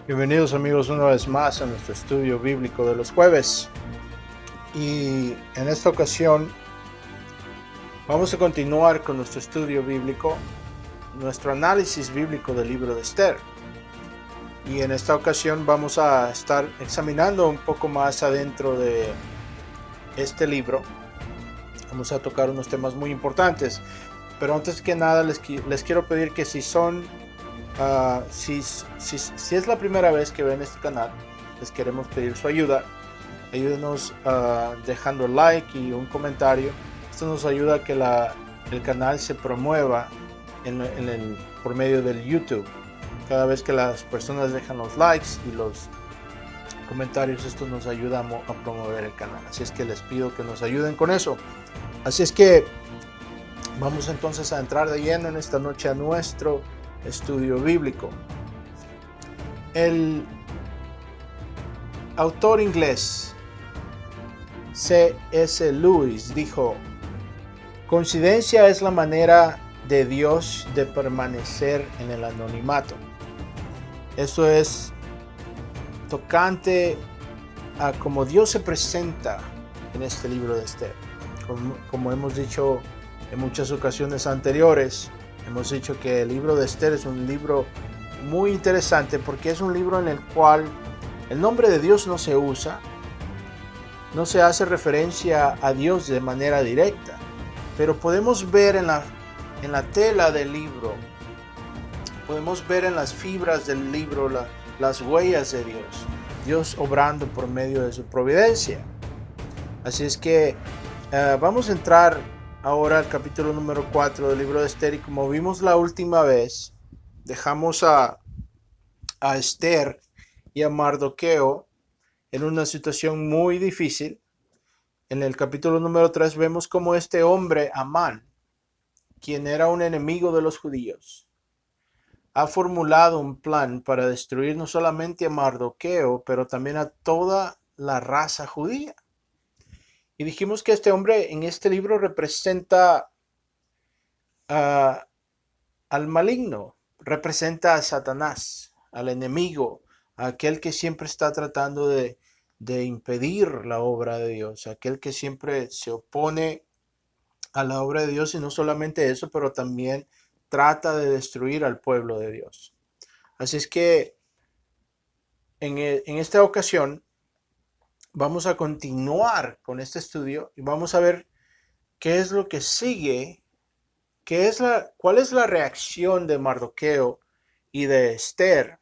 Bienvenidos amigos una vez más a nuestro estudio bíblico de los jueves. Y en esta ocasión vamos a continuar con nuestro estudio bíblico, nuestro análisis bíblico del libro de Esther. Y en esta ocasión vamos a estar examinando un poco más adentro de este libro. Vamos a tocar unos temas muy importantes. Pero antes que nada les quiero pedir que si es la primera vez que ven este canal, les queremos pedir su ayuda. Ayúdenos dejando like y un comentario. Esto nos ayuda a que el canal se promueva por medio del YouTube. Cada vez que las personas dejan los likes y los comentarios, esto nos ayuda a promover el canal. Así es que les pido que nos ayuden con eso. Así es que vamos entonces a entrar de lleno en esta noche a nuestro estudio bíblico. El autor inglés C.S. Lewis dijo: coincidencia es la manera de Dios de permanecer en el anonimato. Esto es tocante a cómo Dios se presenta en este libro de Esther. Como hemos dicho en muchas ocasiones anteriores, hemos dicho que el libro de Esther es un libro muy interesante porque es un libro en el cual el nombre de Dios no se usa, no se hace referencia a Dios de manera directa, pero podemos ver en la tela del libro, podemos ver en las fibras del libro las huellas de Dios obrando por medio de su providencia. Así es que vamos a entrar ahora al capítulo número 4 del libro de Esther, y como vimos la última vez, dejamos a Esther y a Mardoqueo en una situación muy difícil. En el capítulo número 3 vemos cómo este hombre, Amán, quien era un enemigo de los judíos, ha formulado un plan para destruir no solamente a Mardoqueo, pero también a toda la raza judía. Y dijimos que este hombre en este libro representa al maligno, representa a Satanás, al enemigo, a aquel que siempre está tratando de impedir la obra de Dios, aquel que siempre se opone a la obra de Dios, y no solamente eso, pero también trata de destruir al pueblo de Dios. Así es que en esta ocasión vamos a continuar con este estudio y vamos a ver qué es lo que sigue, cuál es la reacción de Mardoqueo y de Esther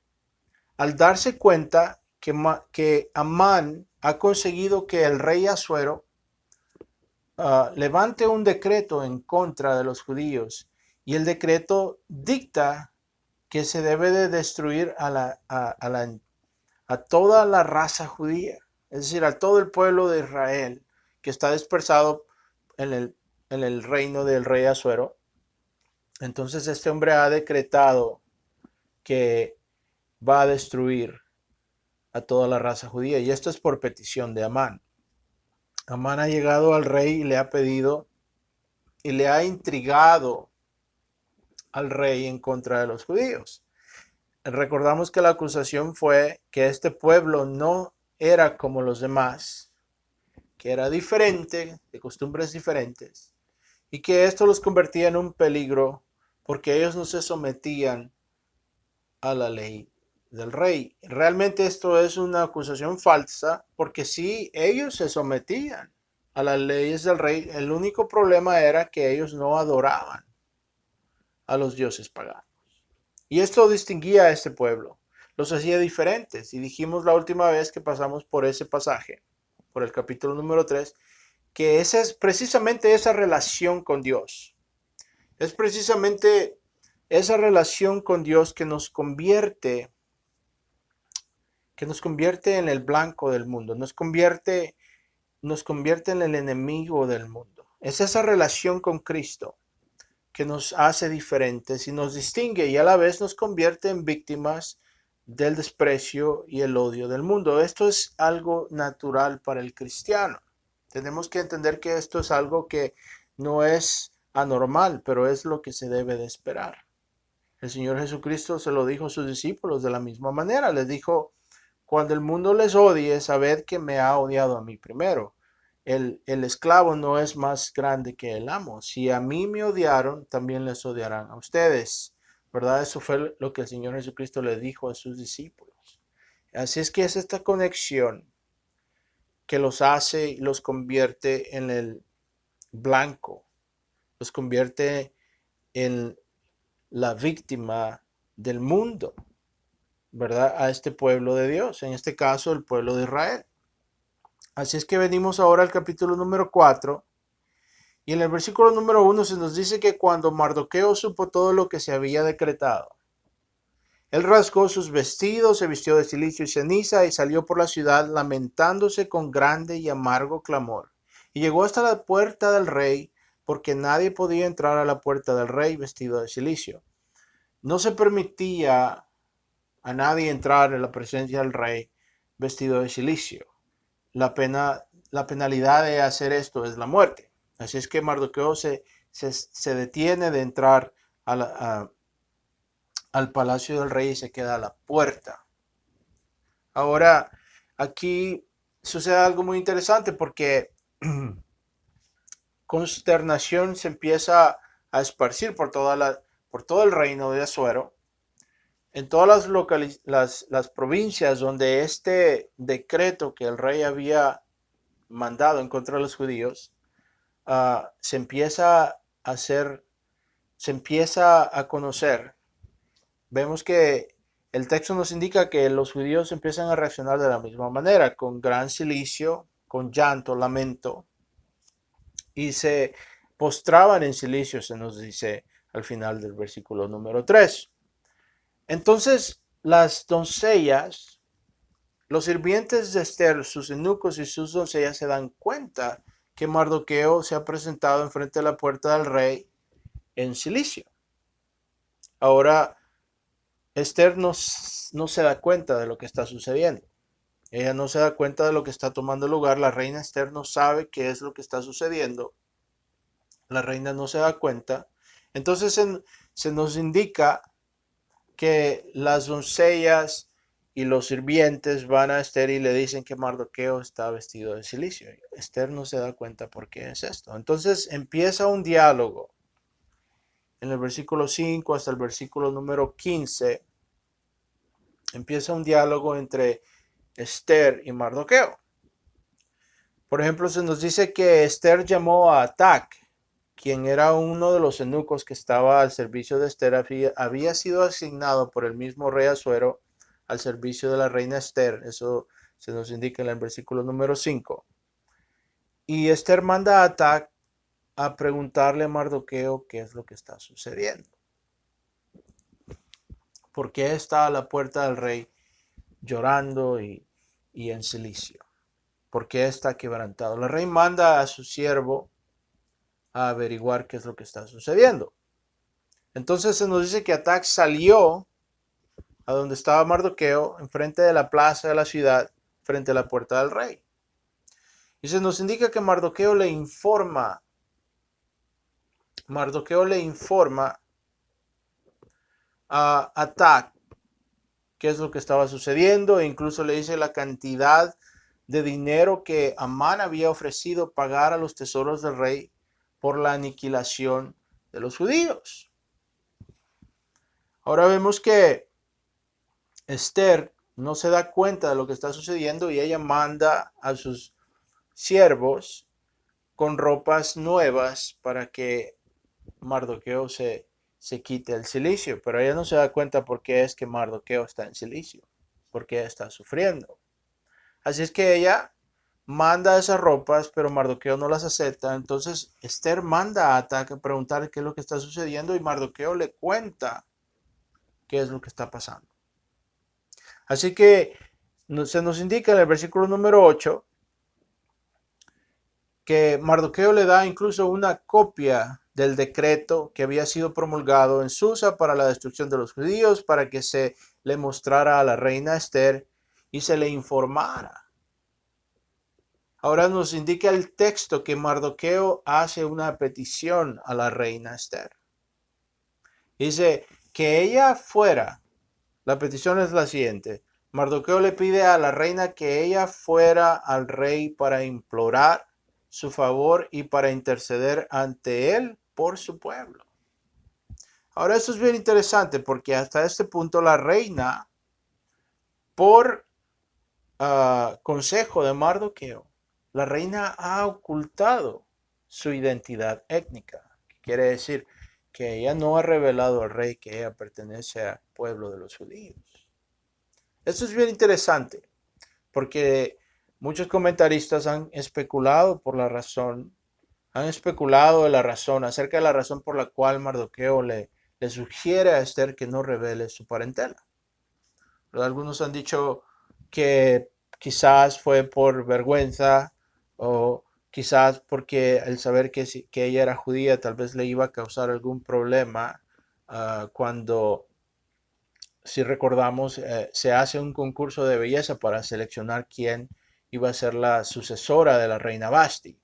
al darse cuenta que Amán ha conseguido que el rey Asuero levante un decreto en contra de los judíos, y el decreto dicta que se debe de destruir a toda la raza judía, es decir, a todo el pueblo de Israel que está dispersado en el reino del rey Asuero. Entonces este hombre ha decretado que va a destruir a toda la raza judía, y esto es por petición de Amán. Amán ha llegado al rey y le ha pedido y le ha intrigado al rey en contra de los judíos. Recordamos que la acusación fue que este pueblo no era como los demás, que era diferente, de costumbres diferentes, y que esto los convertía en un peligro porque ellos no se sometían a la ley del rey. Realmente esto es una acusación falsa, porque sí, ellos se sometían a las leyes del rey. El único problema era que ellos no adoraban a los dioses paganos. Y esto distinguía a este pueblo, los hacía diferentes. Y dijimos la última vez que pasamos por ese pasaje, por el capítulo número 3, que esa es precisamente esa relación con Dios. Es precisamente esa relación con Dios que nos convierte en el blanco del mundo, nos convierte en el enemigo del mundo. Es esa relación con Cristo que nos hace diferentes y nos distingue, y a la vez nos convierte en víctimas del desprecio y el odio del mundo. Esto es algo natural para el cristiano. Tenemos que entender que esto es algo que no es anormal, pero es lo que se debe de esperar. El Señor Jesucristo se lo dijo a sus discípulos de la misma manera. Les dijo, cuando el mundo les odie, sabed que me ha odiado a mí primero. El esclavo no es más grande que el amo. Si a mí me odiaron, también les odiarán a ustedes. ¿Verdad? Eso fue lo que el Señor Jesucristo le dijo a sus discípulos. Así es que es esta conexión que los hace y los convierte en el blanco, los convierte en la víctima del mundo, ¿verdad? A este pueblo de Dios, en este caso el pueblo de Israel. Así es que venimos ahora al capítulo número 4 y en el versículo número 1 se nos dice que cuando Mardoqueo supo todo lo que se había decretado, él rasgó sus vestidos, se vistió de cilicio y ceniza y salió por la ciudad lamentándose con grande y amargo clamor. Y llegó hasta la puerta del rey, porque nadie podía entrar a la puerta del rey vestido de cilicio. No se permitía a nadie entrar en la presencia del rey vestido de cilicio. La penalidad de hacer esto es la muerte. Así es que Mardoqueo se detiene de entrar al palacio del rey y se queda a la puerta. Ahora, aquí sucede algo muy interesante porque consternación se empieza a esparcir por todo el reino de Asuero, en todas las provincias donde este decreto que el rey había mandado en contra de los judíos se empieza a hacer, se empieza a conocer. Vemos que el texto nos indica que los judíos empiezan a reaccionar de la misma manera, con gran cilicio, con llanto, lamento, y se postraban en cilicio, se nos dice al final del versículo número 3. Entonces las doncellas, los sirvientes de Esther, sus eunucos y sus doncellas se dan cuenta que Mardoqueo se ha presentado enfrente de la puerta del rey en cilicio. Ahora, Esther no se da cuenta de lo que está sucediendo. Ella no se da cuenta de lo que está tomando lugar. La reina Esther no sabe qué es lo que está sucediendo. La reina no se da cuenta. Entonces se nos indica que las doncellas y los sirvientes van a Esther y le dicen que Mardoqueo está vestido de cilicio. Esther no se da cuenta por qué es esto. Entonces empieza un diálogo en el versículo 5 hasta el versículo número 15. Empieza un diálogo entre Esther y Mardoqueo. Por ejemplo, se nos dice que Esther llamó a Atac, quien era uno de los eunucos que estaba al servicio de Esther, había sido asignado por el mismo rey Asuero al servicio de la reina Esther. Eso se nos indica en el versículo número 5. Y Esther manda a Atac a preguntarle a Mardoqueo qué es lo que está sucediendo. ¿Por qué está a la puerta del rey llorando y en cilicio? ¿Por qué está quebrantado? El rey manda a su siervo a averiguar qué es lo que está sucediendo. Entonces se nos dice que Atac salió a donde estaba Mardoqueo, enfrente de la plaza de la ciudad, frente a la puerta del rey. Y se nos indica que Mardoqueo le informa a Atac qué es lo que estaba sucediendo e incluso le dice la cantidad de dinero que Amán había ofrecido pagar a los tesoros del rey por la aniquilación de los judíos. Ahora vemos que Esther no se da cuenta de lo que está sucediendo y ella manda a sus siervos con ropas nuevas para que Mardoqueo se quite el cilicio, pero ella no se da cuenta por qué es que Mardoqueo está en cilicio, por qué está sufriendo. Así es que ella manda esas ropas, pero Mardoqueo no las acepta. Entonces Esther manda a Atac a preguntar qué es lo que está sucediendo y Mardoqueo le cuenta qué es lo que está pasando. Así que se nos indica en el versículo número 8 que Mardoqueo le da incluso una copia del decreto que había sido promulgado en Susa para la destrucción de los judíos, para que se le mostrara a la reina Esther y se le informara. Ahora nos indica el texto que Mardoqueo hace una petición a la reina Esther. Dice, que ella fuera. La petición es la siguiente. Mardoqueo le pide a la reina que ella fuera al rey para implorar su favor y para interceder ante él por su pueblo. Ahora, esto es bien interesante porque hasta este punto la reina, por consejo de Mardoqueo, la reina ha ocultado su identidad étnica. Quiere decir que ella no ha revelado al rey que ella pertenece al pueblo de los judíos. Esto es bien interesante porque muchos comentaristas han especulado de la razón, acerca de la razón por la cual Mardoqueo le sugiere a Esther que no revele su parentela. Algunos han dicho que quizás fue por vergüenza o quizás porque el saber que ella era judía tal vez le iba a causar algún problema cuando, si recordamos, se hace un concurso de belleza para seleccionar quién iba a ser la sucesora de la reina Vashti.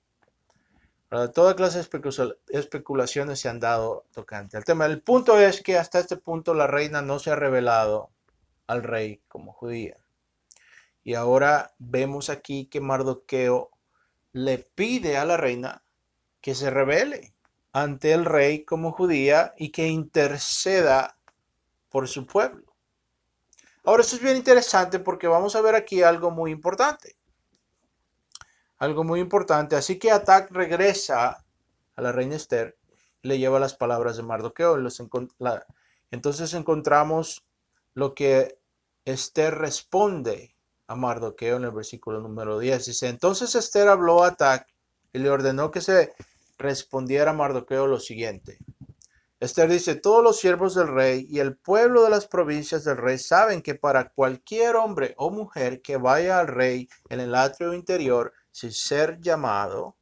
Toda clase de especulaciones se han dado tocante al tema. El punto es que hasta este punto la reina no se ha revelado al rey como judía. Y ahora vemos aquí que Mardoqueo le pide a la reina que se revele ante el rey como judía y que interceda por su pueblo. Ahora, esto es bien interesante porque vamos a ver aquí algo muy importante. Algo muy importante. Así que Atac regresa a la reina Esther y le lleva las palabras de Mardoqueo. Entonces encontramos lo que Esther responde a Mardoqueo en el versículo número 10. Dice, entonces Esther habló a Atac y le ordenó que se respondiera a Mardoqueo lo siguiente. Esther dice, todos los siervos del rey y el pueblo de las provincias del rey saben que para cualquier hombre o mujer que vaya al rey en el atrio interior sin ser llamado,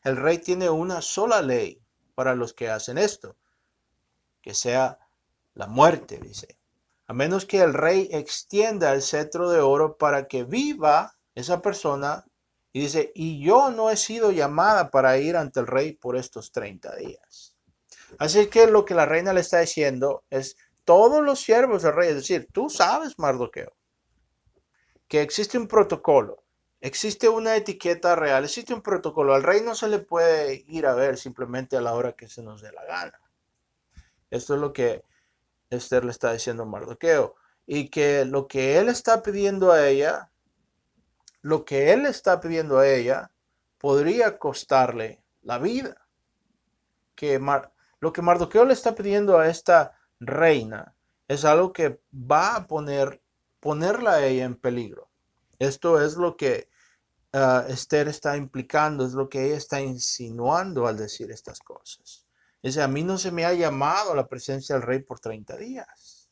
el rey tiene una sola ley para los que hacen esto, que sea la muerte, dice. A menos que el rey extienda el cetro de oro para que viva esa persona. Y dice, y yo no he sido llamada para ir ante el rey por estos 30 días. Así que lo que la reina le está diciendo es, todos los siervos del rey, es decir, tú sabes, Mardoqueo, que existe un protocolo, existe una etiqueta real, existe un protocolo. Al rey no se le puede ir a ver simplemente a la hora que se nos dé la gana. Esto es lo que Esther le está diciendo a Mardoqueo. Y que lo que él está pidiendo a ella, podría costarle la vida. Lo que Mardoqueo le está pidiendo a esta reina es algo que va a ponerla a ella en peligro. Esto es lo que Esther está implicando, es lo que ella está insinuando al decir estas cosas. Dice, a mí no se me ha llamado a la presencia del rey por 30 días.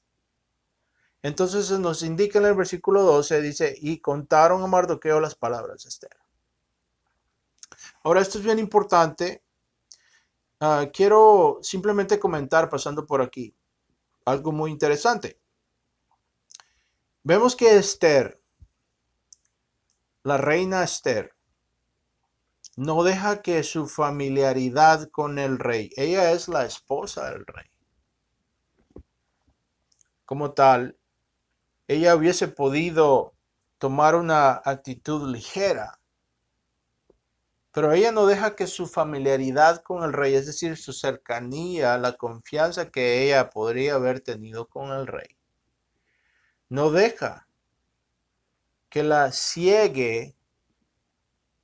Entonces nos indica en el versículo 12, dice, y contaron a Mardoqueo las palabras de Esther. Ahora, esto es bien importante. Quiero simplemente comentar, pasando por aquí, algo muy interesante. Vemos que Esther, la reina Esther, no deja que su familiaridad con el rey, ella es la esposa del rey. Como tal, ella hubiese podido tomar una actitud ligera, pero ella no deja que su familiaridad con el rey, es decir, su cercanía, la confianza que ella podría haber tenido con el rey, no deja que la ciegue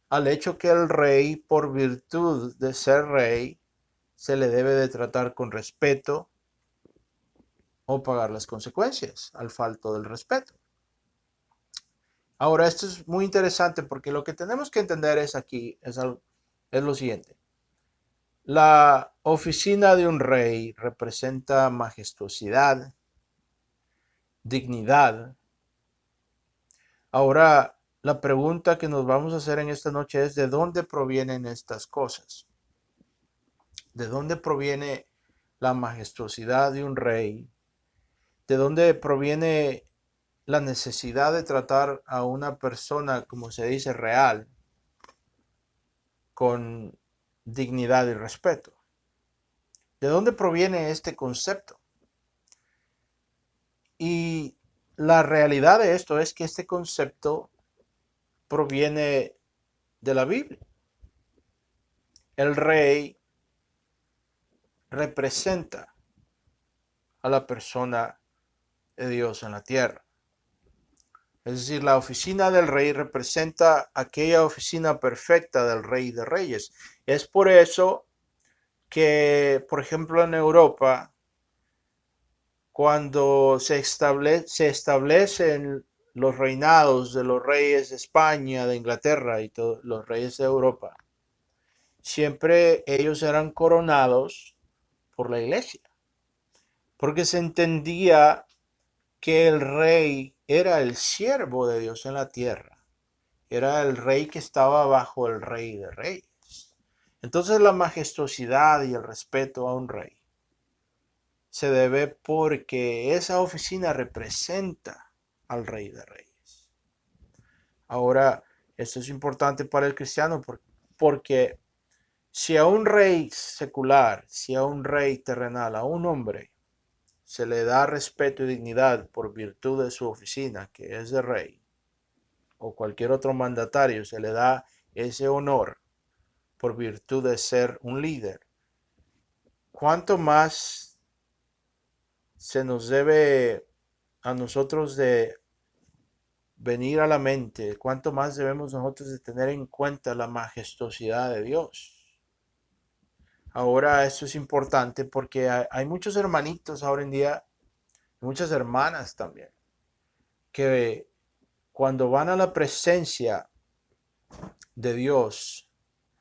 al hecho que el rey, por virtud de ser rey, se le debe de tratar con respeto o pagar las consecuencias al falto del respeto. Ahora, esto es muy interesante porque lo que tenemos que entender es lo siguiente. La oficina de un rey representa majestuosidad, dignidad. Ahora, la pregunta que nos vamos a hacer en esta noche es, ¿de dónde provienen estas cosas? ¿De dónde proviene la majestuosidad de un rey? ¿De dónde proviene la necesidad de tratar a una persona, como se dice, real, con dignidad y respeto? ¿De dónde proviene este concepto? Y la realidad de esto es que este concepto proviene de la Biblia. El rey representa a la persona de Dios en la tierra. Es decir, la oficina del rey representa aquella oficina perfecta del rey de reyes. Es por eso que, por ejemplo, en Europa, cuando se establecen los reinados de los reyes de España, de Inglaterra y todos los reyes de Europa, siempre ellos eran coronados por la iglesia, porque se entendía que el rey era el siervo de Dios en la tierra, era el rey que estaba bajo el rey de reyes. Entonces la majestuosidad y el respeto a un rey se debe porque esa oficina representa al rey de reyes. Ahora, esto es importante para el cristiano porque si a un rey secular, si a un rey terrenal, a un hombre, se le da respeto y dignidad por virtud de su oficina, que es de rey, o cualquier otro mandatario se le da ese honor por virtud de ser un líder, ¿cuánto más se nos debe a nosotros de venir a la mente? ¿Cuánto más debemos nosotros de tener en cuenta la majestuosidad de Dios? Ahora esto es importante porque hay muchos hermanitos ahora en día, muchas hermanas también, que cuando van a la presencia de Dios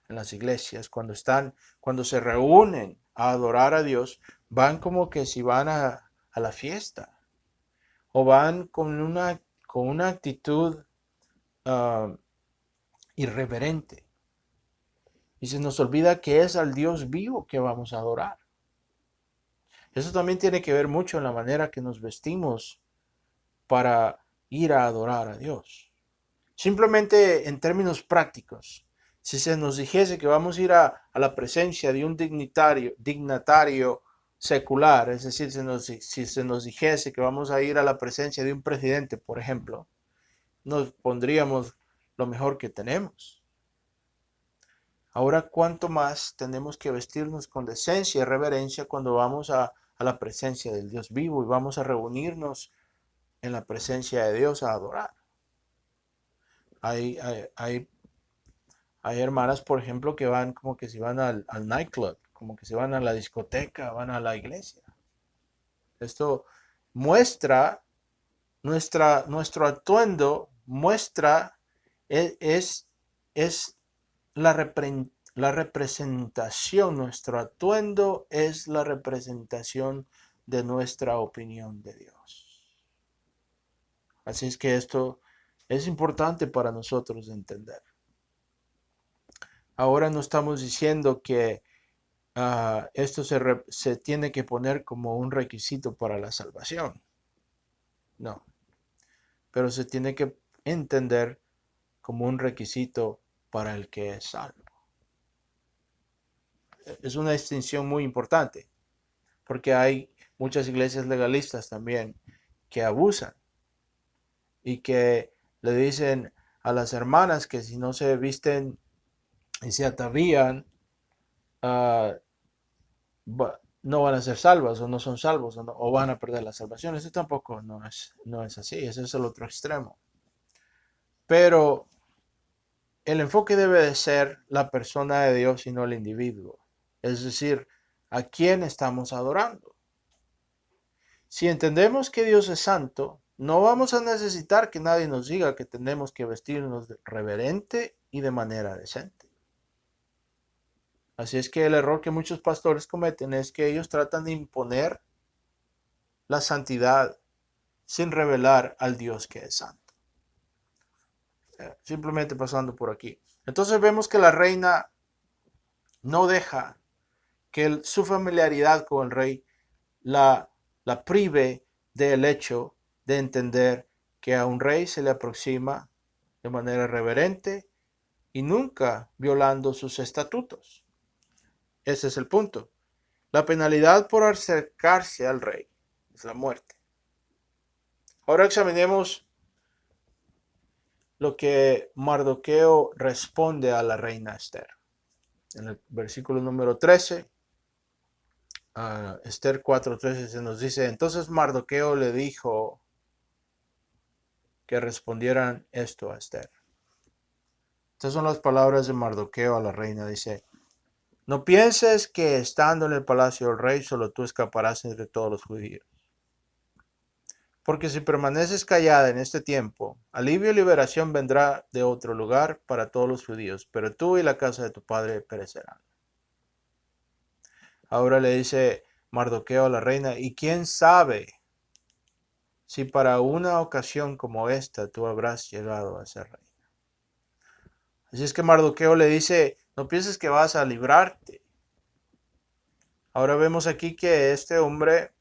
en las iglesias, cuando se reúnen a adorar a Dios, van como que si van a la fiesta, o van con una actitud irreverente. Y se nos olvida que es al Dios vivo que vamos a adorar. Eso también tiene que ver mucho en la manera que nos vestimos para ir a adorar a Dios. Simplemente en términos prácticos, si se nos dijese que vamos a ir a la presencia de un dignatario secular, es decir, si se nos dijese que vamos a ir a la presencia de un presidente, por ejemplo, nos pondríamos lo mejor que tenemos. Ahora, ¿cuánto más tenemos que vestirnos con decencia y reverencia cuando vamos a la presencia del Dios vivo y vamos a reunirnos en la presencia de Dios a adorar? Hay, hay, hay, hay hermanas, por ejemplo, que van como que si van al nightclub, como que se van a la discoteca, van a la iglesia. Esto muestra nuestro atuendo, muestra, es la representación, nuestro atuendo es la representación de nuestra opinión de Dios. Así es que esto es importante para nosotros entender. Ahora no estamos diciendo que esto se tiene que poner como un requisito para la salvación. No, pero se tiene que entender como un requisito para el que es salvo. Es una distinción muy importante, porque hay muchas iglesias legalistas también que abusan y que le dicen a las hermanas que si no se visten y se atavían, no van a ser salvas o no son salvos o van a perder la salvación. Eso tampoco no es así, ese es el otro extremo. Pero el enfoque debe de ser la persona de Dios y no el individuo. Es decir, ¿a quién estamos adorando? Si entendemos que Dios es santo, no vamos a necesitar que nadie nos diga que tenemos que vestirnos reverente y de manera decente. Así es que el error que muchos pastores cometen es que ellos tratan de imponer la santidad sin revelar al Dios que es santo. Simplemente pasando por aquí. Entonces vemos que la reina no deja que su familiaridad con el rey la prive del hecho de entender que a un rey se le aproxima de manera reverente y nunca violando sus estatutos. Ese es el punto. La penalidad por acercarse al rey es la muerte. Ahora examinemos lo que Mardoqueo responde a la reina Esther. En el versículo número 13, Esther 4:13 se nos dice, entonces Mardoqueo le dijo que respondieran esto a Esther. Estas son las palabras de Mardoqueo a la reina. Dice, no pienses que estando en el palacio del rey solo tú escaparás entre todos los judíos. Porque si permaneces callada en este tiempo, alivio y liberación vendrá de otro lugar para todos los judíos, pero tú y la casa de tu padre perecerán. Ahora le dice Mardoqueo a la reina, ¿y quién sabe si para una ocasión como esta tú habrás llegado a ser reina? Así es que Mardoqueo le dice, no pienses que vas a librarte. Ahora vemos aquí que este hombre,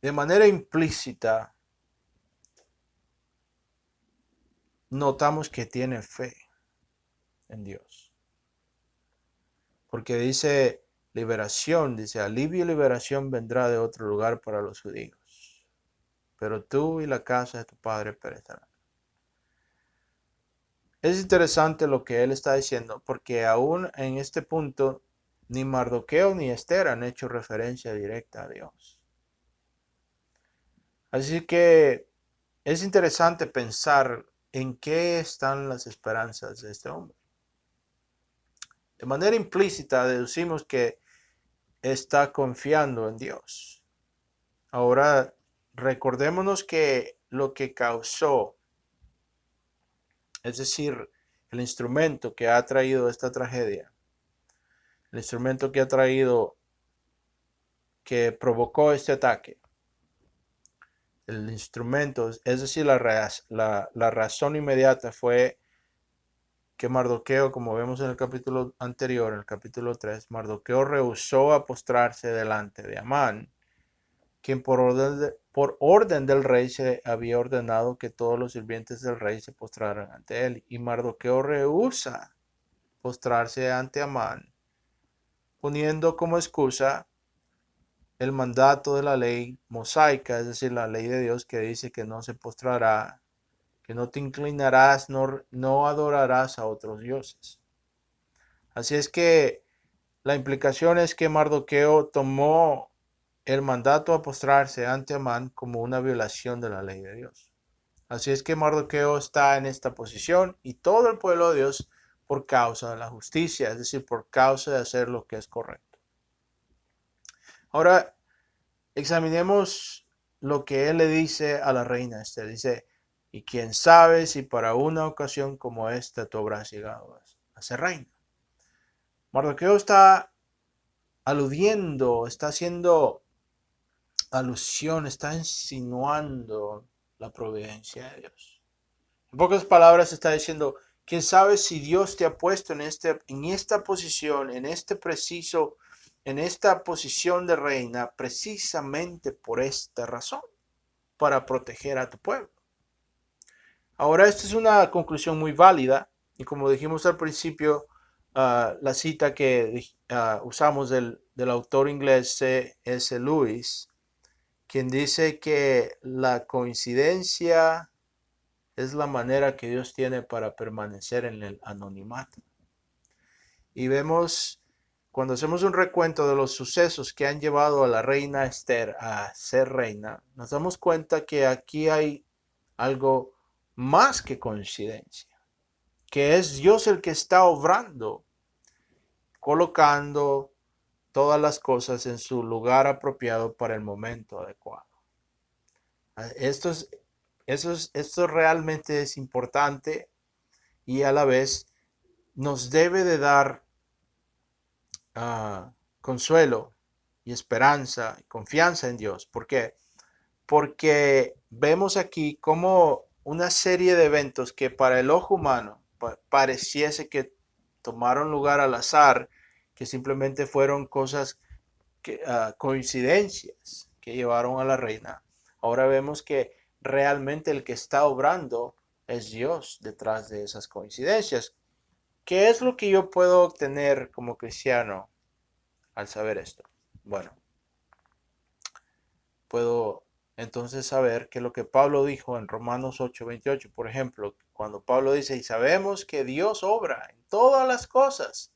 de manera implícita, notamos que tiene fe en Dios. Porque dice liberación, dice alivio y liberación vendrá de otro lugar para los judíos. Pero tú y la casa de tu padre perecerán. Es interesante lo que él está diciendo, porque aún en este punto, ni Mardoqueo ni Esther han hecho referencia directa a Dios. Así que es interesante pensar en qué están las esperanzas de este hombre. De manera implícita deducimos que está confiando en Dios. Ahora, recordémonos que lo que causó, es decir, el instrumento que ha traído esta tragedia, el instrumento que ha traído, que provocó este ataque, el instrumento, es decir, la razón inmediata fue que Mardoqueo, como vemos en el capítulo anterior, en el capítulo 3, Mardoqueo rehusó a postrarse delante de Amán, quien por orden del rey se había ordenado que todos los sirvientes del rey se postraran ante él. Y Mardoqueo rehúsa postrarse ante Amán, poniendo como excusa el mandato de la ley mosaica, es decir, la ley de Dios que dice que no se postrará, que no te inclinarás, no adorarás a otros dioses. Así es que la implicación es que Mardoqueo tomó el mandato a postrarse ante Amán como una violación de la ley de Dios. Así es que Mardoqueo está en esta posición y todo el pueblo de Dios por causa de la justicia, es decir, por causa de hacer lo que es correcto. Ahora, examinemos lo que él le dice a la reina Esther. Dice, y quién sabe si para una ocasión como esta tú habrás llegado a ser reina. Mardoqueo está aludiendo, está haciendo alusión, está insinuando la providencia de Dios. En pocas palabras está diciendo, quién sabe si Dios te ha puesto en esta posición, en esta posición de reina, precisamente por esta razón, para proteger a tu pueblo. Ahora, esta es una conclusión muy válida, y como dijimos al principio, la cita que usamos del autor inglés C.S. Lewis, quien dice que la coincidencia es la manera que Dios tiene para permanecer en el anonimato. Y vemos, cuando hacemos un recuento de los sucesos que han llevado a la reina Esther a ser reina, nos damos cuenta que aquí hay algo más que coincidencia, que es Dios el que está obrando, colocando todas las cosas en su lugar apropiado para el momento adecuado. Esto realmente es importante y a la vez nos debe de dar consuelo y esperanza y confianza en Dios. ¿Por qué? Porque vemos aquí como una serie de eventos que para el ojo humano pareciese que tomaron lugar al azar, que simplemente fueron cosas, coincidencias que llevaron a la reina. Ahora vemos que realmente el que está obrando es Dios detrás de esas coincidencias. ¿Qué es lo que yo puedo obtener como cristiano al saber esto? Bueno, puedo entonces saber que lo que Pablo dijo en Romanos 8:28, por ejemplo, cuando Pablo dice, y sabemos que Dios obra en todas las cosas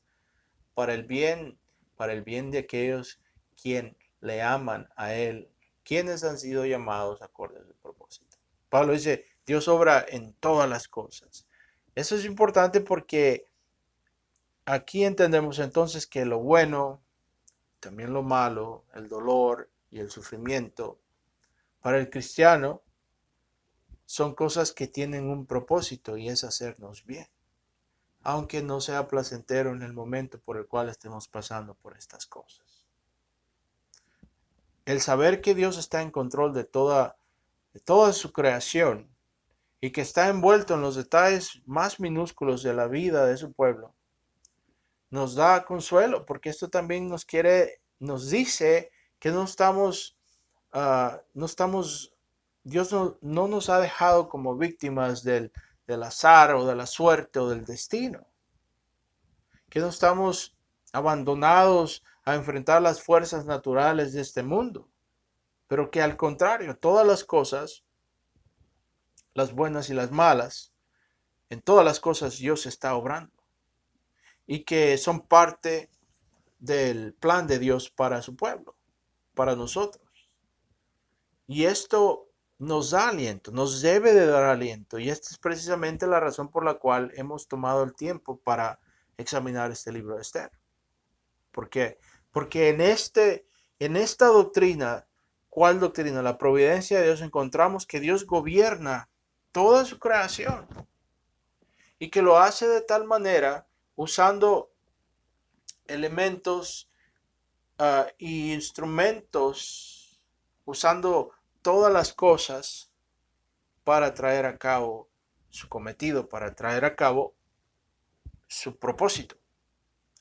para el bien, de aquellos quien le aman a Él, quienes han sido llamados acorde a su propósito. Pablo dice, Dios obra en todas las cosas. Eso es importante porque aquí entendemos entonces que lo bueno, también lo malo, el dolor y el sufrimiento, para el cristiano son cosas que tienen un propósito y es hacernos bien, aunque no sea placentero en el momento por el cual estemos pasando por estas cosas. El saber que Dios está en control de toda su creación y que está envuelto en los detalles más minúsculos de la vida de su pueblo, nos da consuelo, porque esto también nos dice que no estamos, Dios no nos ha dejado como víctimas del azar o de la suerte o del destino, que no estamos abandonados a enfrentar las fuerzas naturales de este mundo, pero que al contrario, todas las cosas, las buenas y las malas, en todas las cosas Dios está obrando y que son parte del plan de Dios para su pueblo, para nosotros. Y esto nos da aliento, nos debe de dar aliento. Y esta es precisamente la razón por la cual hemos tomado el tiempo para examinar este libro de Esther. ¿Por qué? Porque en esta doctrina, ¿cuál doctrina? La providencia de Dios, encontramos que Dios gobierna toda su creación y que lo hace de tal manera usando elementos y instrumentos, usando todas las cosas para traer a cabo su cometido, para traer a cabo su propósito.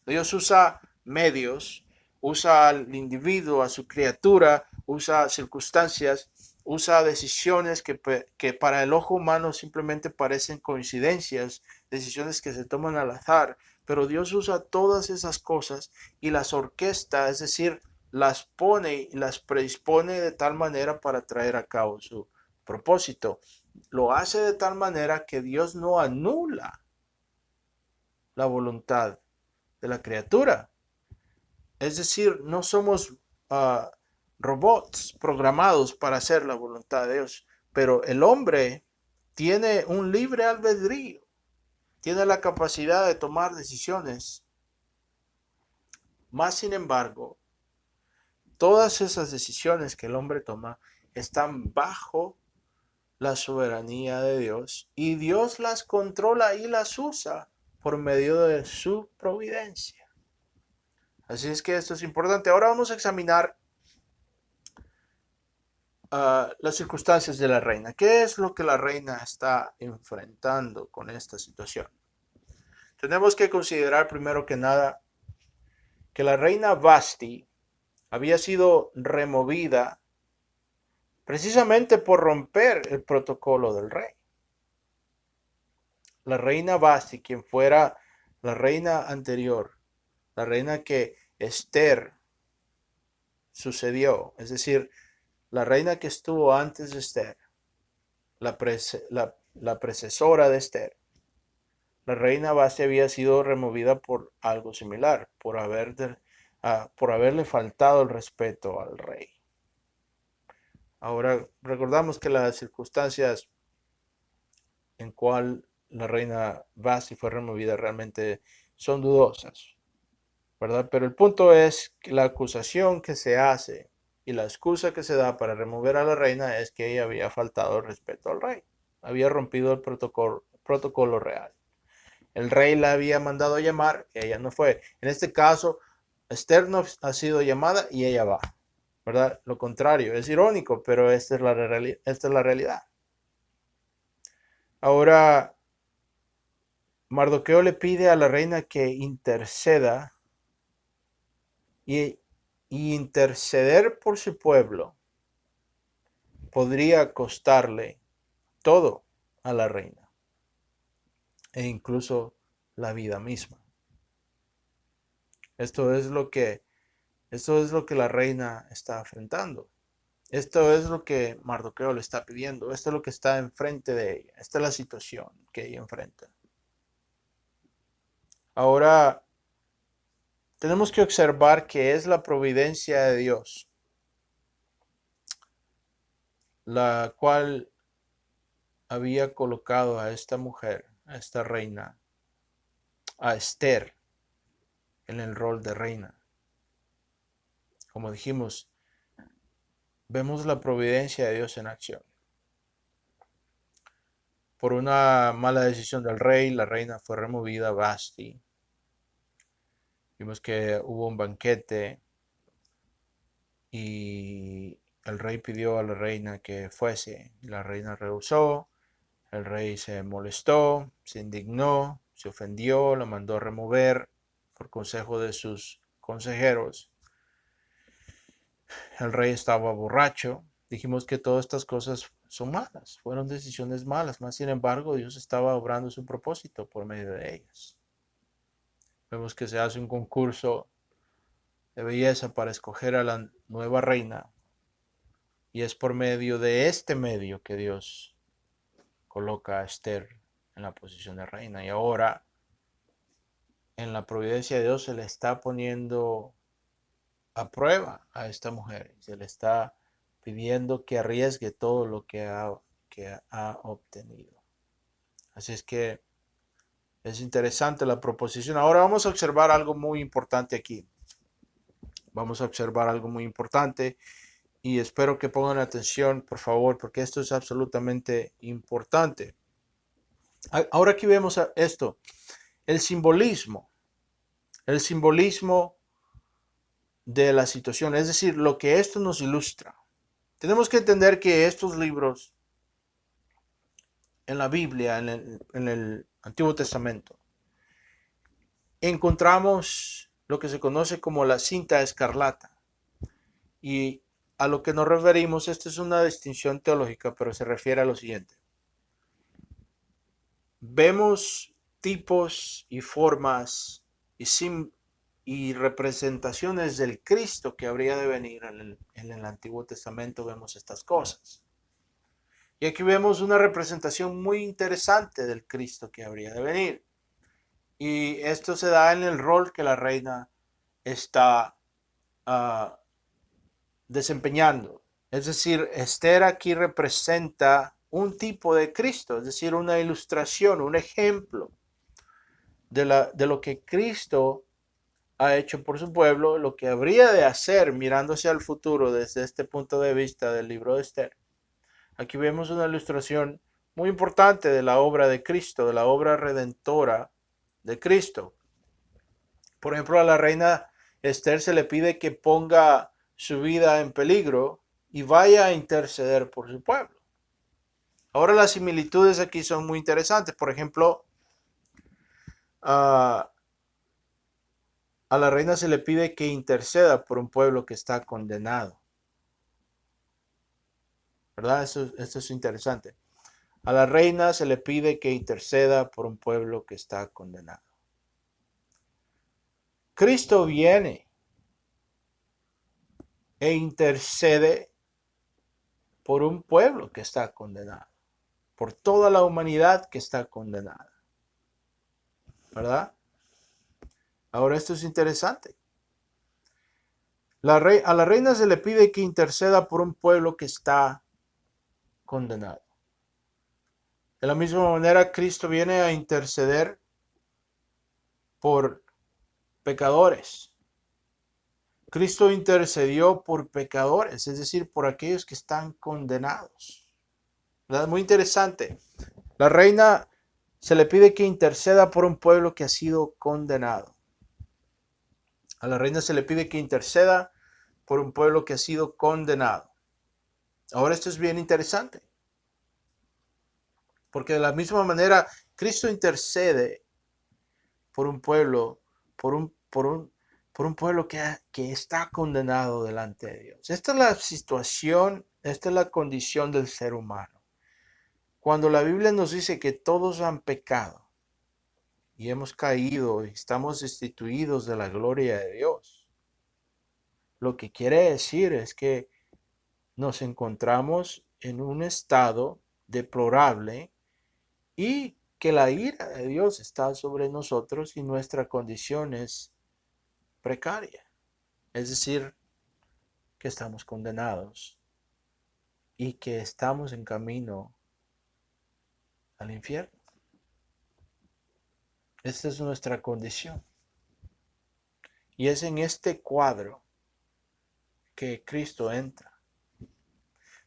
Dios usa medios, usa al individuo, a su criatura, usa circunstancias, usa decisiones que para el ojo humano simplemente parecen coincidencias, decisiones que se toman al azar, pero Dios usa todas esas cosas y las orquesta, es decir, las pone y las predispone de tal manera para traer a cabo su propósito. Lo hace de tal manera que Dios no anula la voluntad de la criatura. Es decir, no somos robots programados para hacer la voluntad de Dios, pero el hombre tiene un libre albedrío, tiene la capacidad de tomar decisiones. Más sin embargo, todas esas decisiones que el hombre toma están bajo la soberanía de Dios y Dios las controla y las usa por medio de su providencia. Así es que esto es importante. Ahora vamos a examinar las circunstancias de la reina. ¿Qué es lo que la reina está enfrentando con esta situación? Tenemos que considerar primero que nada que la reina Vasti había sido removida precisamente por romper el protocolo del rey. La reina Vasti, quien fuera la reina anterior, la reina que Esther sucedió, es decir, la reina que estuvo antes de Esther, la predecesora de Esther, la reina Vasti había sido removida por algo similar, por haberle faltado el respeto al rey. Ahora recordamos que las circunstancias en cual la reina Vasti fue removida realmente son dudosas, ¿verdad? Pero el punto es que la acusación que se hace y la excusa que se da para remover a la reina es que ella había faltado el respeto al rey, había rompido el protocolo real. El rey la había mandado a llamar, ella no fue. En este caso, Esther no ha sido llamada y ella va, ¿verdad? Lo contrario, es irónico, pero esta es la realidad. Ahora, Mardoqueo le pide a la reina que interceda y interceder por su pueblo podría costarle todo a la reina e incluso la vida misma. Esto es lo que la reina está enfrentando. Esto es lo que Mardoqueo le está pidiendo. Esto es lo que está enfrente de ella. Esta es la situación que ella enfrenta. Ahora, tenemos que observar que es la providencia de Dios, la cual había colocado a esta mujer, a esta reina, a Esther, en el rol de reina. Como dijimos, vemos la providencia de Dios en acción. Por una mala decisión del rey, la reina fue removida, Vasti. Vimos que hubo un banquete y el rey pidió a la reina que fuese. La reina rehusó, el rey se molestó, se indignó, se ofendió, la mandó a remover por consejo de sus consejeros. El rey estaba borracho. Dijimos que todas estas cosas son malas, fueron decisiones malas, más sin embargo Dios estaba obrando su propósito por medio de ellas. Vemos que se hace un concurso de belleza para escoger a la nueva reina y es por medio de este medio que Dios coloca a Esther en la posición de reina y ahora en la providencia de Dios se le está poniendo a prueba a esta mujer, se le está pidiendo que arriesgue todo lo que ha obtenido. Así es que es interesante la proposición. Ahora vamos a observar algo muy importante aquí. Vamos a observar algo muy importante y espero que pongan atención, por favor, porque esto es absolutamente importante. Ahora aquí vemos esto, el simbolismo de la situación, es decir, lo que esto nos ilustra. Tenemos que entender que estos libros en la Biblia, en el Antiguo Testamento, encontramos lo que se conoce como la cinta escarlata. Y a lo que nos referimos, esta es una distinción teológica, pero se refiere a lo siguiente. Vemos tipos y formas y representaciones del Cristo que habría de venir en el Antiguo Testamento, vemos estas cosas. Y aquí vemos una representación muy interesante del Cristo que habría de venir. Y esto se da en el rol que la reina está desempeñando. Es decir, Esther aquí representa un tipo de Cristo, es decir, una ilustración, un ejemplo de lo que Cristo ha hecho por su pueblo, lo que habría de hacer mirándose al futuro desde este punto de vista del libro de Esther. Aquí vemos una ilustración muy importante de la obra de Cristo, de la obra redentora de Cristo. Por ejemplo, a la reina Esther se le pide que ponga su vida en peligro y vaya a interceder por su pueblo. Ahora las similitudes aquí son muy interesantes. Por ejemplo, a la reina se le pide que interceda por un pueblo que está condenado. ¿Verdad? Esto es interesante. A la reina se le pide que interceda por un pueblo que está condenado. Cristo viene e intercede por un pueblo que está condenado, por toda la humanidad que está condenada. ¿Verdad? Ahora esto es interesante. A la reina se le pide que interceda por un pueblo que está condenado. De la misma manera, Cristo viene a interceder por pecadores. Cristo intercedió por pecadores, es decir, por aquellos que están condenados. ¿Verdad? Muy interesante. La reina se le pide que interceda por un pueblo que ha sido condenado. A la reina se le pide que interceda por un pueblo que ha sido condenado. Ahora esto es bien interesante. Porque de la misma manera, Cristo intercede por un pueblo, por un pueblo que está condenado delante de Dios. Esta es la situación, esta es la condición del ser humano. Cuando la Biblia nos dice que todos han pecado y hemos caído y estamos destituidos de la gloria de Dios, lo que quiere decir es que nos encontramos en un estado deplorable y que la ira de Dios está sobre nosotros y nuestra condición es precaria. Es decir, que estamos condenados y que estamos en camino al infierno. Esta es nuestra condición. Y es en este cuadro que Cristo entra.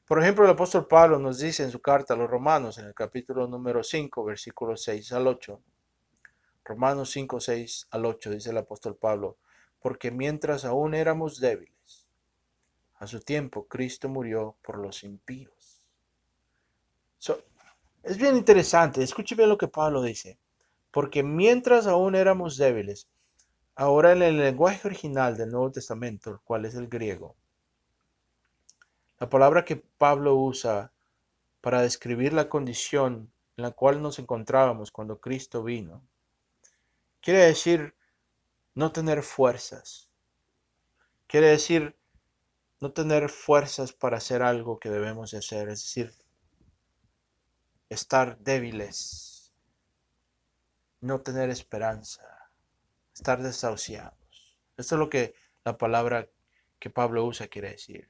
Por ejemplo, el apóstol Pablo nos dice en su carta a los Romanos, en el capítulo número 5, versículos 6 al 8. Romanos 5, 6 al 8 dice el apóstol Pablo, porque mientras aún éramos débiles, a su tiempo Cristo murió por los impíos. Es bien interesante, escuche bien lo que Pablo dice, porque mientras aún éramos débiles, ahora en el lenguaje original del Nuevo Testamento, el cual es el griego, la palabra que Pablo usa para describir la condición en la cual nos encontrábamos cuando Cristo vino, quiere decir no tener fuerzas. Quiere decir no tener fuerzas para hacer algo que debemos de hacer. Es decir, estar débiles, no tener esperanza, estar desahuciados. Esto es lo que la palabra que Pablo usa quiere decir.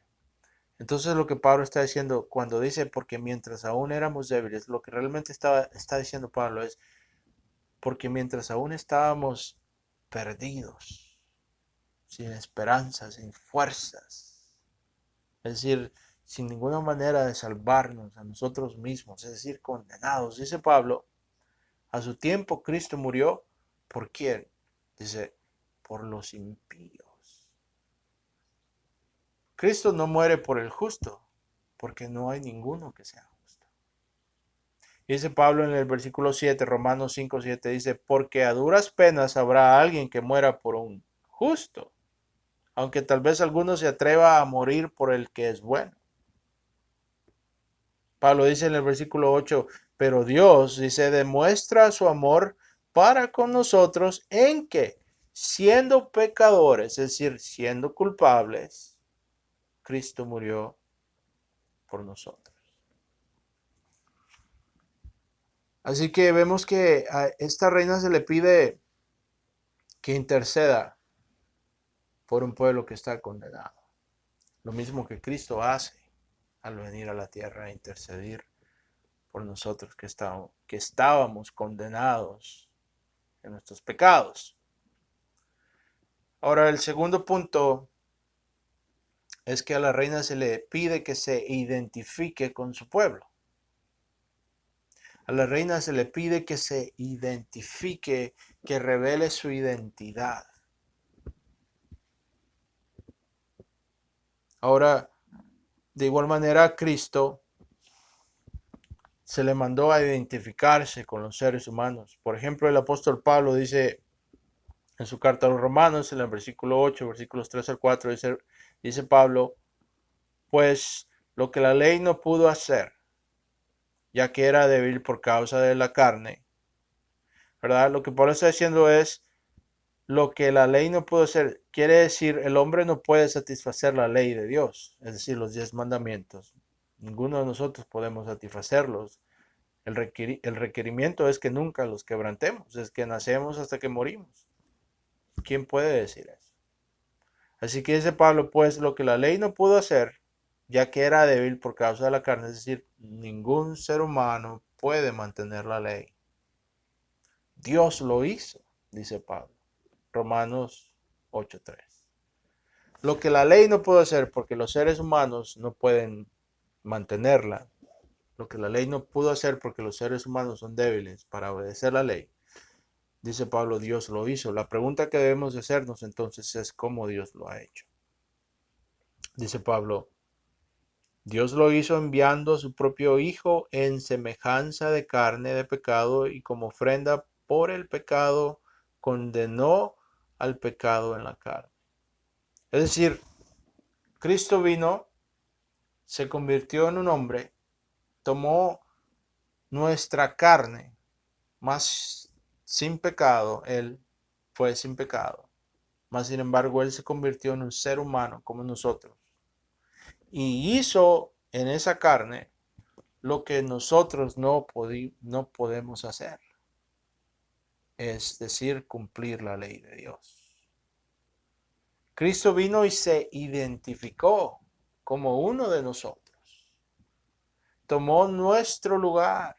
Entonces lo que Pablo está diciendo cuando dice porque mientras aún éramos débiles, lo que realmente está diciendo Pablo es porque mientras aún estábamos perdidos, sin esperanza, sin fuerzas, es decir, sin ninguna manera de salvarnos a nosotros mismos, es decir, condenados, dice Pablo, a su tiempo Cristo murió, ¿por quién? Dice, por los impíos. Cristo no muere por el justo, porque no hay ninguno que sea justo. Dice Pablo en el versículo 7, Romanos 5, 7, dice, porque a duras penas habrá alguien que muera por un justo, aunque tal vez alguno se atreva a morir por el que es bueno. Pablo dice en el versículo 8, pero Dios, dice, demuestra su amor para con nosotros en que, siendo pecadores, es decir, siendo culpables, Cristo murió por nosotros. Así que vemos que a esta reina se le pide que interceda por un pueblo que está condenado. Lo mismo que Cristo hace al venir a la tierra a interceder por nosotros que estábamos condenados en nuestros pecados. Ahora, el segundo punto es que a la reina se le pide que se identifique con su pueblo. A la reina se le pide que se identifique, que revele su identidad. Ahora, de igual manera, a Cristo se le mandó a identificarse con los seres humanos. Por ejemplo, el apóstol Pablo dice en su carta a los Romanos, en el versículo 8, versículos 3 al 4, dice Pablo, pues lo que la ley no pudo hacer, ya que era débil por causa de la carne, ¿verdad? Lo que Pablo está diciendo es lo que la ley no pudo hacer. Quiere decir, el hombre no puede satisfacer la ley de Dios, es decir, los 10 mandamientos. Ninguno de nosotros podemos satisfacerlos. El requerimiento es que nunca los quebrantemos, es que nacemos hasta que morimos. ¿Quién puede decir eso? Así que dice Pablo, pues lo que la ley no pudo hacer, ya que era débil por causa de la carne, es decir, ningún ser humano puede mantener la ley. Dios lo hizo, dice Pablo. Romanos 8:3. Lo que la ley no pudo hacer porque los seres humanos no pueden mantenerla, lo que la ley no pudo hacer porque los seres humanos son débiles para obedecer la ley, dice Pablo, Dios lo hizo. La pregunta que debemos de hacernos entonces es cómo Dios lo ha hecho. Dice Pablo, Dios lo hizo enviando a su propio Hijo en semejanza de carne de pecado y como ofrenda por el pecado condenó al pecado en la carne. Es decir, Cristo vino, se convirtió en un hombre, tomó nuestra carne, más sin pecado, Él fue sin pecado. Mas sin embargo, Él se convirtió en un ser humano como nosotros. y hizo en esa carne lo que nosotros no podemos hacer, es decir, cumplir la ley de Dios. Cristo vino y se identificó como uno de nosotros. Tomó nuestro lugar.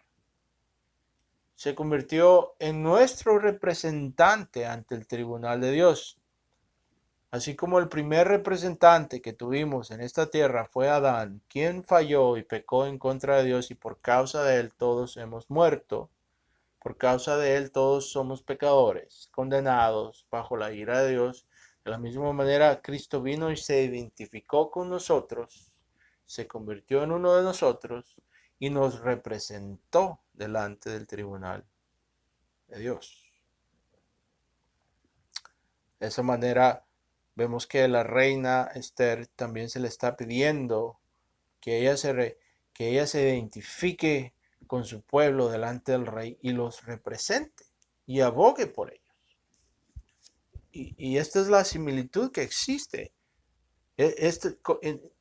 Se convirtió en nuestro representante ante el tribunal de Dios. Así como el primer representante que tuvimos en esta tierra fue Adán, quien falló y pecó en contra de Dios, y por causa de él todos hemos muerto. Por causa de él todos somos pecadores, condenados bajo la ira de Dios. De la misma manera, Cristo vino y se identificó con nosotros, se convirtió en uno de nosotros y nos representó delante del tribunal de Dios. De esa manera, vemos que la reina Esther también se le está pidiendo que que ella se identifique con su pueblo delante del rey y los represente y abogue por ellos. Y esta es la similitud que existe. Es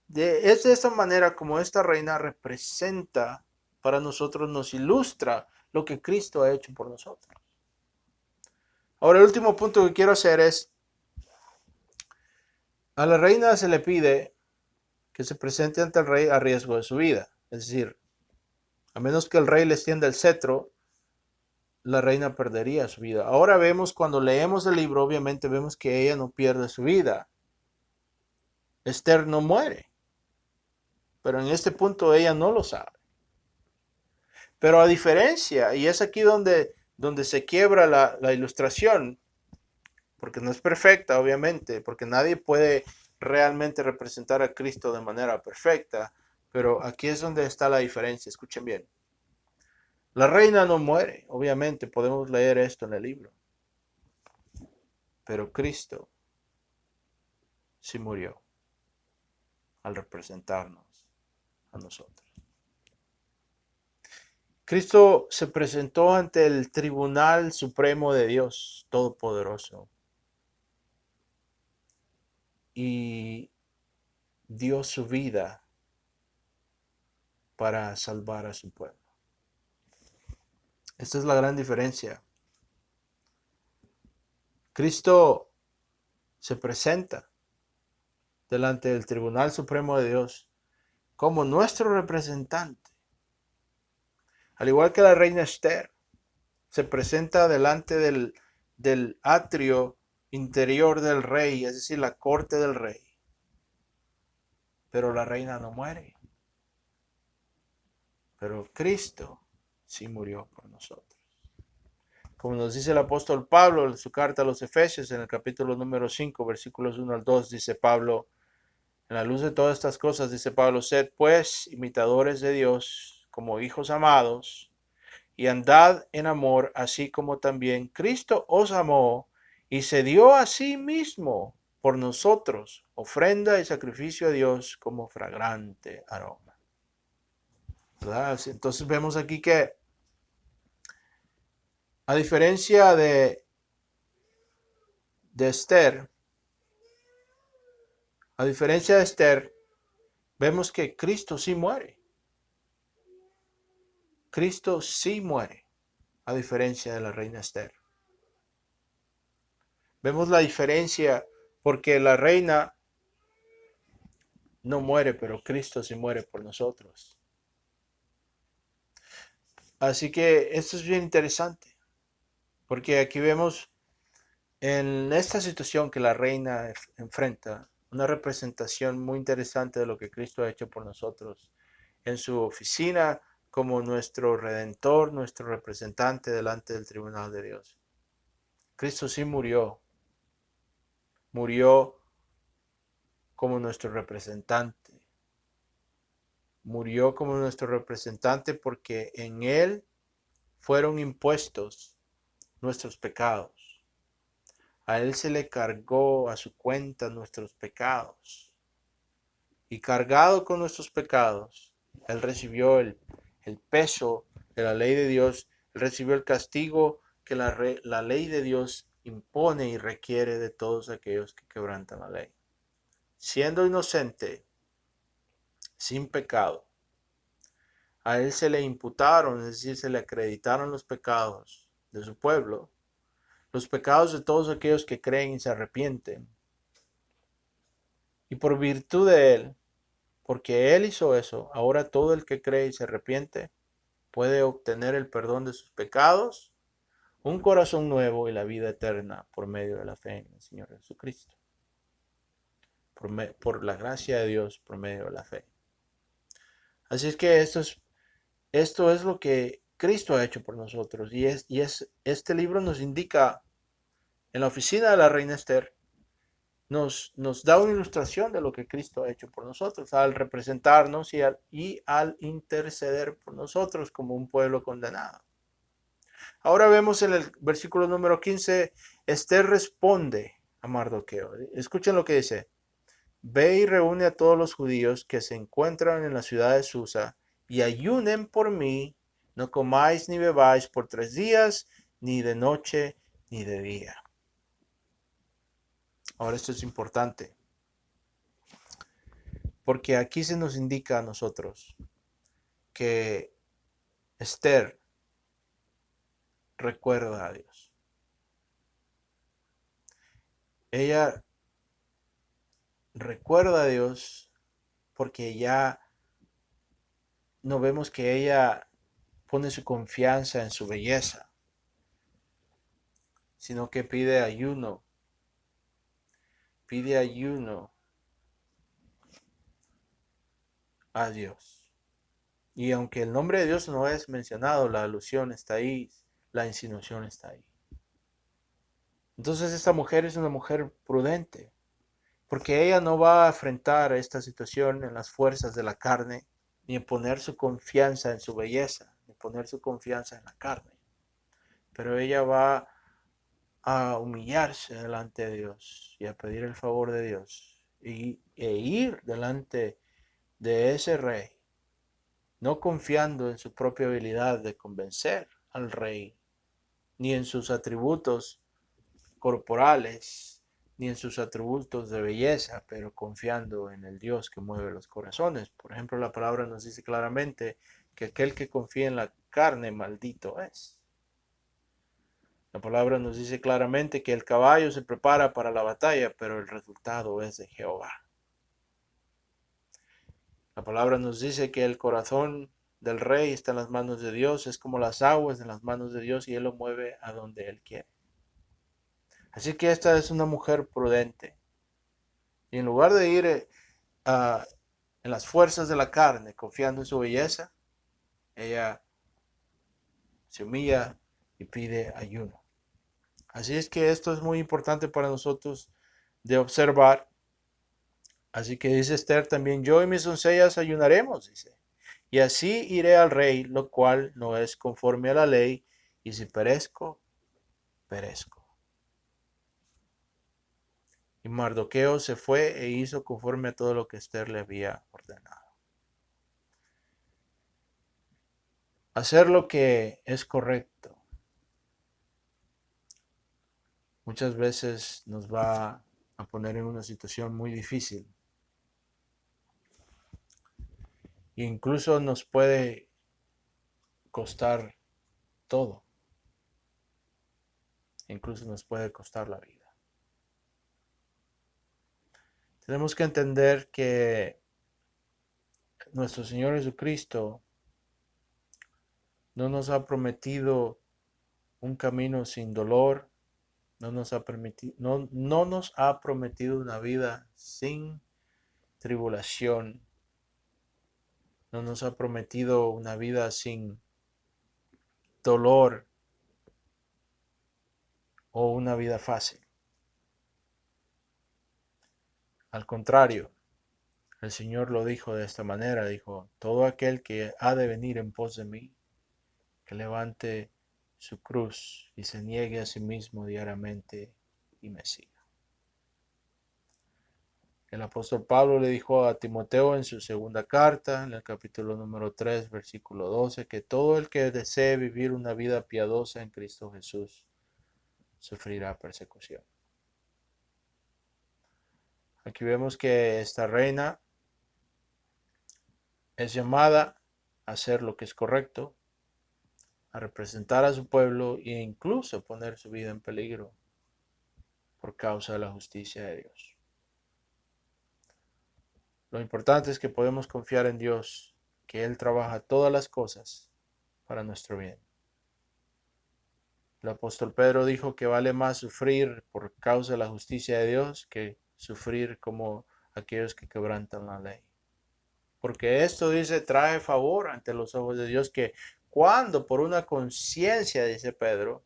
de esta manera como esta reina representa para nosotros, nos ilustra lo que Cristo ha hecho por nosotros. Ahora, el último punto que quiero hacer es, a la reina se le pide que se presente ante el rey a riesgo de su vida. Es decir, a menos que el rey le extienda el cetro, la reina perdería su vida. Ahora vemos, cuando leemos el libro, obviamente vemos que ella no pierde su vida. Esther no muere. Pero en este punto ella no lo sabe. Pero a diferencia, y es aquí donde se quiebra la ilustración, porque no es perfecta, obviamente, porque nadie puede realmente representar a Cristo de manera perfecta, pero aquí es donde está la diferencia. Escuchen bien. La reina no muere, obviamente, podemos leer esto en el libro. Pero Cristo sí murió al representarnos a nosotros. Cristo se presentó ante el Tribunal Supremo de Dios Todopoderoso y dio su vida para salvar a su pueblo. Esta es la gran diferencia. Cristo se presenta delante del Tribunal Supremo de Dios como nuestro representante. Al igual que la reina Esther, se presenta delante del atrio interior del rey, es decir, la corte del rey. Pero la reina no muere. Pero Cristo sí murió por nosotros. Como nos dice el apóstol Pablo en su carta a los Efesios, en el capítulo número 5, versículos 1 al 2, dice Pablo, en la luz de todas estas cosas, dice Pablo, sed pues imitadores de Dios como hijos amados, y andad en amor, así como también Cristo os amó y se dio a sí mismo por nosotros, ofrenda y sacrificio a Dios como fragante aroma. ¿Verdad? Entonces vemos aquí que, a diferencia de Esther, vemos que Cristo sí muere. Cristo sí muere, a diferencia de la reina Esther. Vemos la diferencia porque la reina no muere, pero Cristo sí muere por nosotros. Así que esto es bien interesante, porque aquí vemos en esta situación que la reina enfrenta una representación muy interesante de lo que Cristo ha hecho por nosotros en su oficina como nuestro redentor, nuestro representante delante del tribunal de Dios. Cristo sí murió como nuestro representante. Murió como nuestro representante porque en él fueron impuestos nuestros pecados. A él se le cargó a su cuenta nuestros pecados. Y cargado con nuestros pecados, él recibió el peso de la ley de Dios. Él recibió el castigo que la ley de Dios impone y requiere de todos aquellos que quebrantan la ley. Siendo inocente, sin pecado. A él se le imputaron, es decir, se le acreditaron los pecados de su pueblo, los pecados de todos aquellos que creen y se arrepienten. Y por virtud de él, porque él hizo eso, ahora todo el que cree y se arrepiente puede obtener el perdón de sus pecados, un corazón nuevo y la vida eterna por medio de la fe en el Señor Jesucristo. Por la gracia de Dios por medio de la fe. Así es que esto es lo que Cristo ha hecho por nosotros. Este libro nos indica, en la oficina de la reina Esther, nos da una ilustración de lo que Cristo ha hecho por nosotros, al representarnos y al interceder por nosotros como un pueblo condenado. Ahora vemos en el versículo número 15, Esther responde a Mardoqueo. Escuchen lo que dice. Ve y reúne a todos los judíos que se encuentran en la ciudad de Susa y ayunen por mí, no comáis ni bebáis por 3 días, ni de noche ni de día. Ahora esto es importante, porque aquí se nos indica a nosotros que Esther recuerda a Dios. Ella recuerda a Dios porque ya no vemos que ella pone su confianza en su belleza, sino que pide ayuno a Dios. Y aunque el nombre de Dios no es mencionado, la alusión está ahí, la insinuación está ahí. Entonces esta mujer es una mujer prudente, porque ella no va a enfrentar esta situación en las fuerzas de la carne, ni en poner su confianza en su belleza, ni poner su confianza en la carne. Pero ella va a humillarse delante de Dios y a pedir el favor de Dios e ir delante de ese rey, no confiando en su propia habilidad de convencer al rey, ni en sus atributos corporales, ni en sus atributos de belleza, pero confiando en el Dios que mueve los corazones. Por ejemplo, la palabra nos dice claramente que aquel que confía en la carne, maldito es. La palabra nos dice claramente que el caballo se prepara para la batalla, pero el resultado es de Jehová. La palabra nos dice que el corazón del rey está en las manos de Dios, es como las aguas en las manos de Dios y Él lo mueve a donde Él quiere. Así que esta es una mujer prudente. Y en lugar de ir en las fuerzas de la carne, confiando en su belleza, ella se humilla y pide ayuno. Así es que esto es muy importante para nosotros de observar. Así que dice Esther también, yo y mis doncellas ayunaremos, dice. Y así iré al rey, lo cual no es conforme a la ley, y si perezco, perezco. Y Mardoqueo se fue e hizo conforme a todo lo que Esther le había ordenado. Hacer lo que es correcto muchas veces nos va a poner en una situación muy difícil. E incluso nos puede costar todo. Incluso nos puede costar la vida. Tenemos que entender que nuestro Señor Jesucristo no nos ha prometido un camino sin dolor, no nos ha prometido una vida sin tribulación, no nos ha prometido una vida sin dolor o una vida fácil. Al contrario, el Señor lo dijo de esta manera, dijo, todo aquel que ha de venir en pos de mí, que levante su cruz y se niegue a sí mismo diariamente y me siga. El apóstol Pablo le dijo a Timoteo en su segunda carta, en el capítulo número 3, versículo 12, que todo el que desee vivir una vida piadosa en Cristo Jesús sufrirá persecución. Aquí vemos que esta reina es llamada a hacer lo que es correcto, a representar a su pueblo e incluso poner su vida en peligro por causa de la justicia de Dios. Lo importante es que podemos confiar en Dios, que Él trabaja todas las cosas para nuestro bien. El apóstol Pedro dijo que vale más sufrir por causa de la justicia de Dios que sufrir como aquellos que quebrantan la ley. Porque esto, dice, trae favor ante los ojos de Dios, que cuando por una conciencia, dice Pedro,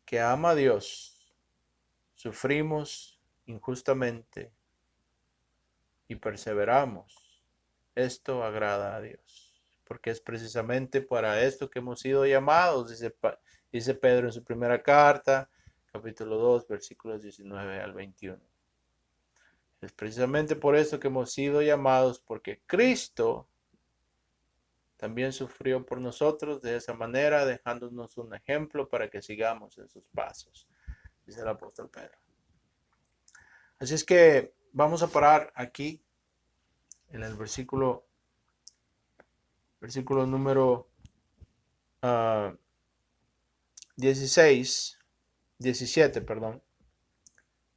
que ama a Dios, sufrimos injustamente y perseveramos, esto agrada a Dios. Porque es precisamente para esto que hemos sido llamados, dice Pedro en su primera carta, capítulo 2, versículos 19 al 21. Es precisamente por esto que hemos sido llamados, porque Cristo también sufrió por nosotros de esa manera, dejándonos un ejemplo para que sigamos en sus pasos, dice el apóstol Pedro. Así es que vamos a parar aquí en el versículo número 17, perdón.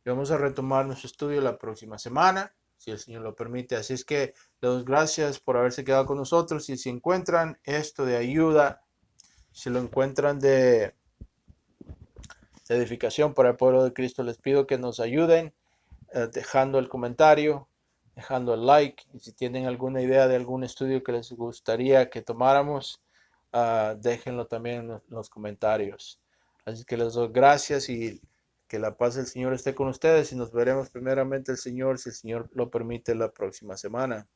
Y vamos a retomar nuestro estudio la próxima semana, si el Señor lo permite. Así es que les doy gracias por haberse quedado con nosotros. Y si encuentran esto de ayuda, si lo encuentran de edificación para el pueblo de Cristo, les pido que nos ayuden dejando el comentario, dejando el like. Y si tienen alguna idea de algún estudio que les gustaría que tomáramos, déjenlo también en los comentarios. Así que les doy gracias y que la paz del Señor esté con ustedes y nos veremos primeramente el Señor, si el Señor lo permite, la próxima semana.